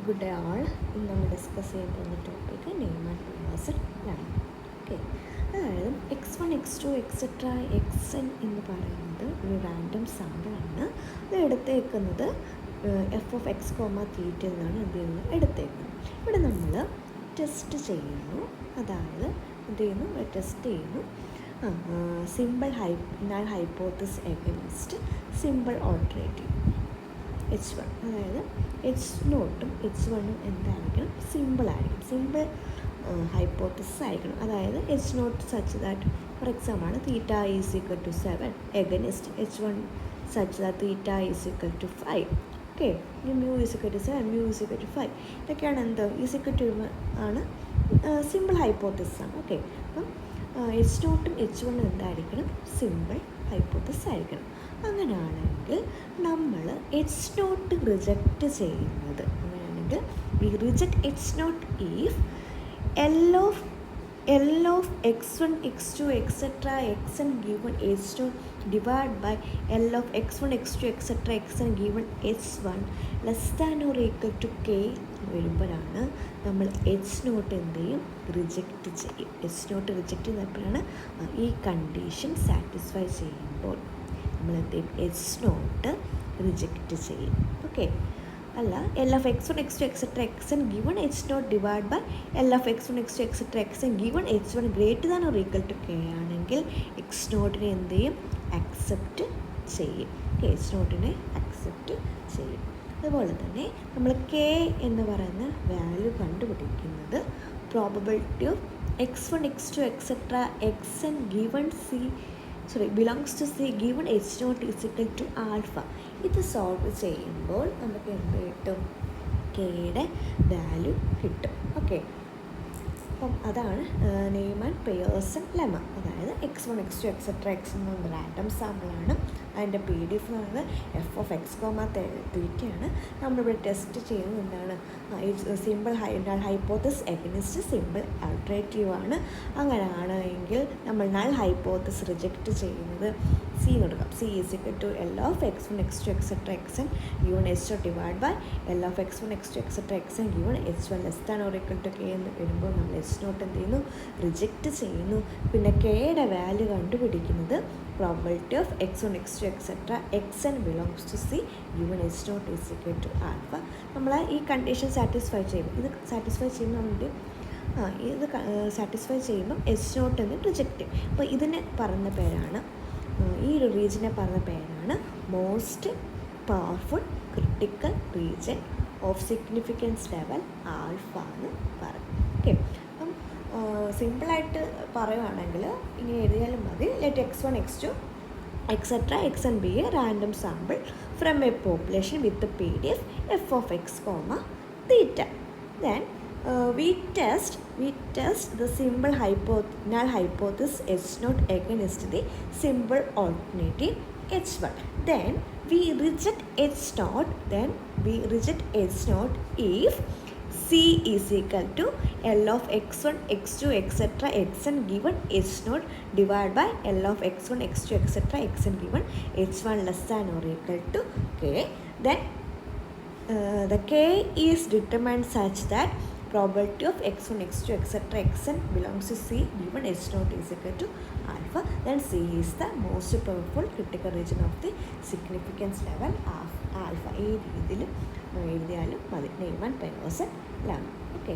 Good day all. ഇന്ന് നമ്മൾ discuss ചെയ്യാൻ പോകുന്ന ടോപ്പിക്ക് നെയിം ആൻഡ് പേഴ്സൺ ആണ്. ഓക്കെ, അതായത് x1 x2 etc. xn എന്ന് പറയുന്നത് ഒരു റാൻഡം സാമ്പിളാണ്. അത് എടുത്തേക്കുന്നത് f(x, θ) എന്നാണ് എന്ത് ചെയ്യുന്നത് എടുത്തേക്കുന്നത്. ഇവിടെ നമ്മൾ ടെസ്റ്റ് ചെയ്യുന്നു, അതായത് എന്ത് ചെയ്യുന്നു, ടെസ്റ്റ് ചെയ്യുന്നു simple null hypothesis against simple alternative H1. അതായത് H0ഉം H1ഉം എന്തായിരിക്കണം, സിമ്പിളായിരിക്കും, സിമ്പിൾ ഹൈപ്പോത്തസിസ് ആയിരിക്കണം. അതായത് H0 such that for example theta is equal to 7 against H1 such that theta is equal to 5. Okay, mu is equal to 7, mu is equal to 5. ഇതൊക്കെയാണ് എന്ത് is equal to ആണ് simple hypothesis ആണ്. Okay, അപ്പം H0ഉം H1ഉം എന്തായിരിക്കണം, simple hypothesis ആയിരിക്കണം. അങ്ങനെയാണെങ്കിൽ നമ്മൾ H0 റിജക്റ്റ് ചെയ്യുന്നത്, അങ്ങനെയാണെങ്കിൽ we reject H0 if L of x1 x2 etc. xn given H0 divided by L of x1 x2 etc. xn given H1 less than or equal to k വരുമ്പോഴാണ് നമ്മൾ H0 എന്ത് ചെയ്യും, reject ചെയ്യും. H0 reject ചെയ്യുന്നപ്പോഴാണ് ഈ condition satisfy ചെയ്യുമ്പോൾ നമ്മൾ എന്ത് ചെയ്യും, H0 റിജക്റ്റ് ചെയ്യും. ഓക്കെ, അല്ല L of x1 x2 etc. xn given H0 divided by L of x1 x2 etc. xn given H1 greater than or equal to k ആണെങ്കിൽ H0 എന്ത് ചെയ്യും, അക്സെപ്റ്റ് ചെയ്യും. H0 അക്സെപ്റ്റ് ചെയ്യും. അതുപോലെ തന്നെ നമ്മൾ k എന്ന് പറയുന്ന വാല്യൂ കണ്ടുപിടിക്കുന്നത് probability of x1 x2 etc. xn given belongs to C given H0 is equal to alpha. ഇത് സോൾവ് ചെയ്യുമ്പോൾ നമുക്ക് എന്ത് കിട്ടും, കെയുടെ വാല്യൂ കിട്ടും. ഓക്കെ, അപ്പം അതാണ് നെയിം ആൻഡ് പേഴ്സൺ ലെമ്മ. അതായത് x1 x2 etc. xn എന്ന റാൻഡം സാമ്പിളാണ്. അതിൻ്റെ PDF എന്ന് പറയുന്നത് f(x, θ) ആണ്. നമ്മളിവിടെ ടെസ്റ്റ് ചെയ്യുന്നത് എന്താണ്, simple hypothesis against simple alternative ആണ്. അങ്ങനെയാണെങ്കിൽ നമ്മൾ നൾ ഹൈപ്പോത്തസിസ് റിജക്റ്റ് ചെയ്യുന്നത് C കൊടുക്കാം. C is equal to L of x1 x2 etc. xn given H0 divided by L of x1 x2 etc. xn given H1 less than or equal to k എന്ന് വരുമ്പോൾ നമ്മൾ H0 എന്ത് ചെയ്യുന്നു, reject ചെയ്യുന്നു. പിന്നെ കെയുടെ value കണ്ടുപിടിക്കുന്നത് probability of x1 x2 etc. xn belongs to C given H0 is equal to alpha. നമ്മൾ ഈ കണ്ടീഷൻ സാറ്റിസ്ഫൈ ചെയ്യുമ്പോൾ, ഇത് സാറ്റിസ്ഫൈ ചെയ്യുമ്പോൾ ഇത് സാറ്റിസ്ഫൈ ചെയ്യുമ്പം H0 എന്ന് റിജക്റ്റ് ചെയ്യും. അപ്പോൾ ഇതിന് പറഞ്ഞ പേരാണ്, ഈ ഒരു റീജിയനെ പറഞ്ഞ പേരാണ് most powerful critical region of significance level alpha എന്ന് പറയും. ഓക്കെ, അപ്പം സിമ്പിളായിട്ട് പറയുകയാണെങ്കിൽ ഇങ്ങനെ എഴുതിയാലും മതി. Let x1 x2 etc. xn be a random sample from a population with the PDF f(x, θ). Then we test the simple null hypothesis H0 against the simple alternative H1. Then we reject H0 if C is equal to L of x1 x2 etc. xn given H0 divided by L of x1 x2 etc. xn given H1 less than or equal to k. Then the k is determined such that probability of x1 x2 etc. xn belongs to C given H0 is equal to alpha. Then C is the most powerful critical region of the significance level of alpha. ഈ രീതിയിൽ എഴുതിയാലും മതി, name and person ലാണ്. Okay.